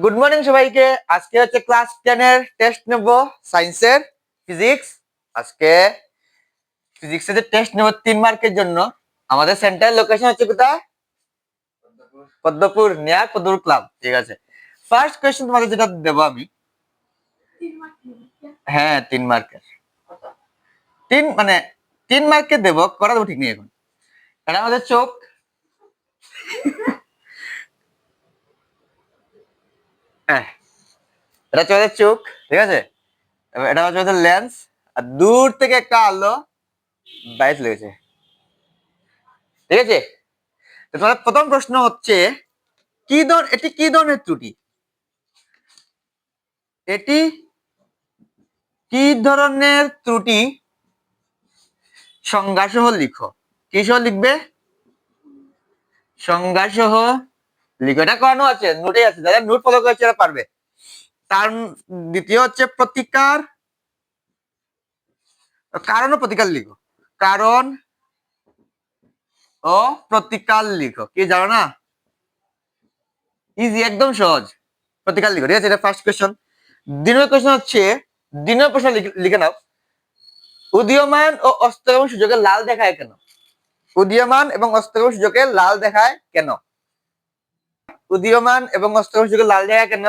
Good morning সবাইকে। আজকে হচ্ছে ক্লাস 10 এর টেস্ট নেব, সায়েন্সের ফিজিক্স। আজকে ফিজিক্সের টেস্ট নেব 3 মার্কের জন্য। আমাদের সেন্টার লোকেশন হচ্ছে কোথায়? Padmapur, near Padmapur club. ঠিক আছে, ফার্স্ট কোয়েশ্চেন তোমাদের যেটা দেব আমি, হ্যাঁ 3 মার্কের, 3 মার্কের দেব, করা দেবো ঠিক নেই এখন। এটা আমাদের চোখ, হ্যাঁ এটা হচ্ছে আমাদের চোখ, ঠিক আছে। এটা হচ্ছে আমাদের লেন্স, আর দূর থেকে একটা আলো বাইরে লেগেছে, ঠিক আছে। তো তোমার প্রথম প্রশ্ন হচ্ছে এটি কি ধরনের ত্রুটি? এটি কি ধরনের ত্রুটি সংজ্ঞা সহ লিখো। কি সহ লিখবে? সংজ্ঞা সহ লিখো। এটা করানো আছে, নোটে আছে, যারা নোট ফলো করেছে এরা পারবে। তার দ্বিতীয় হচ্ছে প্রতিকার, কারণ ও প্রতিকার লিখো। কারণ ও প্রতিকার লিখো। কি জানো না? ইজি, একদম সহজ। প্রতিকার লিখো, ঠিক আছে। এটা ফার্স্ট কোয়েশ্চন। দ্বিতীয় কোয়েশ্চন হচ্ছে, দ্বিতীয় প্রশ্ন লিখে নাও, উদীয়মান ও অস্তগামী সূর্যকে লাল দেখায় কেন? উদীয়মান এবং অস্তগামী সূর্যকে লাল দেখায় কেন? উদীয়মান এবং অস্তগামী সূর্যকে লাল দেখায় কেন?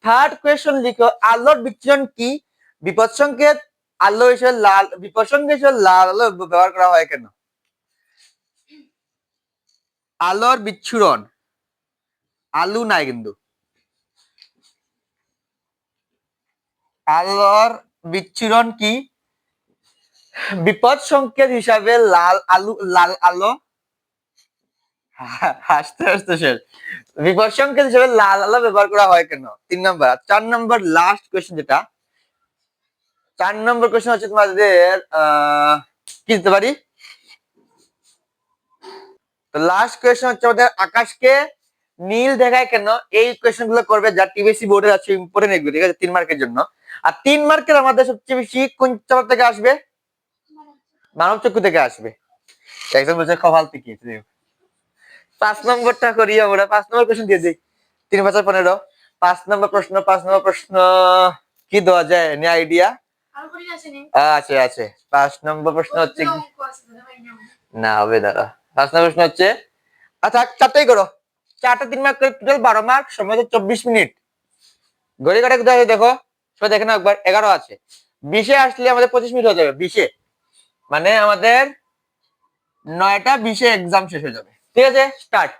থার্ড কোয়েশ্চন লিখো, আলোর বিচ্ছুরণ কি? বিপদ সংকেত আলো হিসেবে লাল, বিপদ সংকেত হিসেবে লাল আলো ব্যবহার করা হয় কেন? আলোর বিচ্ছুরণ, আলু নাই কিন্তু, আলোর বিচ্ছুরণ কি? বিপদ সংকেত হিসাবে লাল আলো, হাসতে হাসতে শেষ। বিপদ সংকেত হিসেবে লাল আলো ব্যবহার করা হয় কেন? 3 নম্বর। 4 নম্বর লাস্ট কোয়েশ্চেন যেটা, 4 নম্বর কোয়েশ্চেন হচ্ছে তোমাদের কি দিতে পারি? তো লাস্ট কোয়েশ্চেন হচ্ছে আমাদের আকাশকে নীল দেখায় কেন? এই কোয়েশ্চেন গুলো করবে যা টিবিসি বোর্ডে আছে, ইম্পর্টেন্ট এগুলো, ঠিক আছে, 3 মার্কের জন্য। আর 3 মার্কের আমাদের সবচেয়ে বেশি কোন চাপা থেকে আসবে? মানব চক্ষু থেকে আসবে। একজন বলছে কপাল থেকে। 5 নম্বরটা করি আমরা, 5 নম্বর কোয়েশ্চেন দিয়ে দিই। 3 5 15, 5 নম্বর প্রশ্ন। 5 নম্বর প্রশ্ন কি দেওয়া যায়, নি আইডিয়া? আছে আছে। 5 নম্বর প্রশ্ন হচ্ছে না হবে, দাঁড়া। 5 নম্বর প্রশ্ন হচ্ছে, আচ্ছা 4টাই করো, 4টা 3 মার্ক করে টোটাল 12 মার্ক, সময় হচ্ছে 24 মিনিট। ঘড়ি কাটা কোথায় আছে দেখো, সবাই দেখে নাও একবার। 11 আছে, 20-এ আসলে আমাদের 25 মিনিট হয়ে যাবে। 20-এ মানে আমাদের 9টা 20-এ এক্সাম শেষ হয়ে যাবে, ঠিক আছে। স্টার্ট।